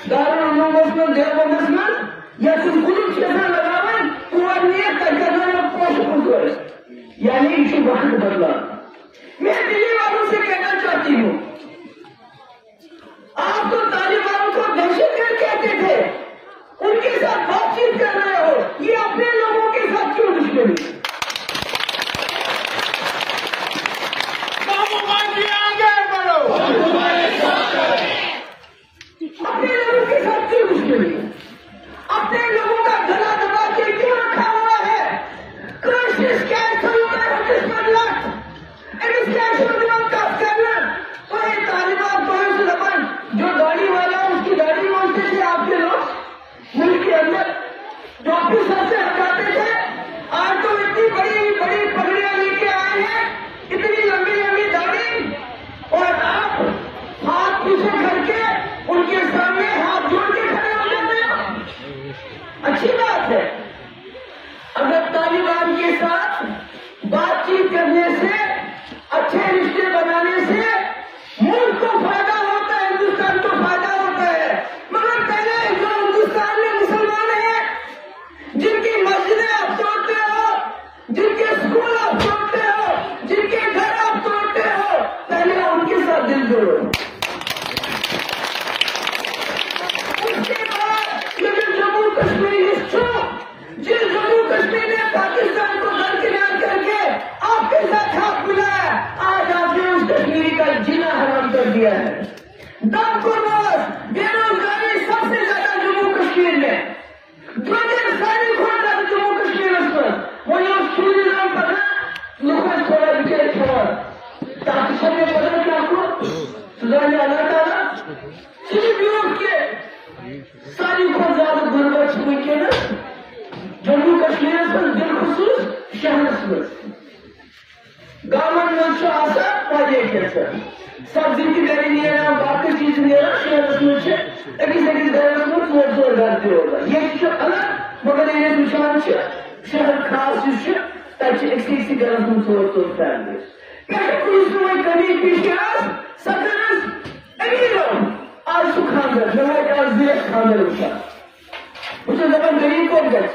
Darülulum'un devamlısının yasın kulun çezen adamın kuvvetliye taşıdığını koşumuz var. Yani işi vakit बदला। मैं दिल्ली वालों से कहना चाहती हूँ, आप तो तालिबान को दहशतगर्द कहते थे, उनके साथ बातचीत कर रहे हो, ये अपने लोगों के साथ क्यों दुश्मनी? आगे बढ़ो, अपने लोगों के साथ क्यों दुश्मनी? अपने लोगों का गला दबा के क्यों रखा हुआ है? कोशिश कैसे होता है दुश्मन लग? इस कैसे दुश्मन का करना? और ये तालिबान पुलिस लबन जो दाढ़ी वाला उसकी दाढ़ी मोड़ते थे आपके लोग मुल्क के अंदर जो ऑफिसर से हटाते थे, आज तो इतनी बड़ी बड़ी पगड़ियां लेके आए हैं, इतनी लंबी लंबी दाढ़ी, और आप हाथ पीछे करके उनके सामने हाथ जोड़ के खड़े हो जाते हैं। अच्छी बात है, अगर तालिबान के साथ बातचीत करने से, अच्छे रिश्ते बनाने से मुल्क को फायदा होता है, हिंदुस्तान को फायदा होता है, मगर पहले जो हिंदुस्तान में मुसलमान हैं, जिनकी मस्जिदें आप तोड़ते हो, जिनके स्कूल आप तोड़ते हो, जिनके घर आप तोड़ते हो, पहले उनके साथ दिल जोड़ो। उसके बाद लेकिन जम्मू कश्मीर हिस्सों, जिस जम्मू कश्मीर ने पाकिस्तान को दरकिनार करके आपके साथ हाथ मिलाया, आज आपने उस कश्मीरी का जीना हराम कर दिया है। दमकुरबाज बेरोजगारी सबसे ज्यादा जम्मू कश्मीर में, सारी खोल जाती जम्मू कश्मीर में, वही सूर्य नाम पता लोगों थोड़ा बिके छोड़ा ताकि सबने पता कि आपको सुधारने अल्लाह ताला सिर्फ योग के सारी खोल ज्यादा गुर्बत छुई के ना जम्मू कश्मीर पर दिल खुसूस शहर में गाँव में आशा पाए कैसे सब्जी की गरी नहीं है, बाकी चीज नहीं है, शहर में से एक घर में जोर डालते होगा। ये अलग मगर ये निशान शहर खास तक घर में जोर फैमिली कभी पिशास सदरस आज सु खानदार आज दिया खानदार उसे जब गरीब को गए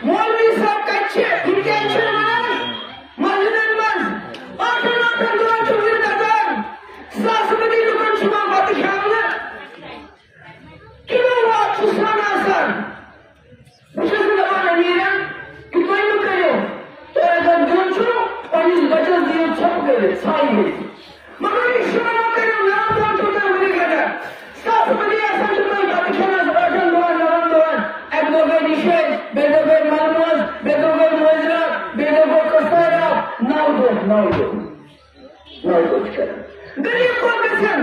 मौलवी साहब कच्चे इनके अच्छे मस्जिद सासमती दुकान छुपा बात ख्याल क्यों बात सुसाना आसान मुझे दबा नहीं है कि कोई न करो तो अगर जोन छो और इस बचत दिए छप करे साई में मगर इस शुरू करो नाम जोन छो तो मेरे घर सासमती आसान छुपा बात ख्याल राजन दोन एक दो गए निशेष बेदो गए मालमोज बेदो गए मोजरा बेदो गए कस्तारा नाव दो कर गरीब को कसम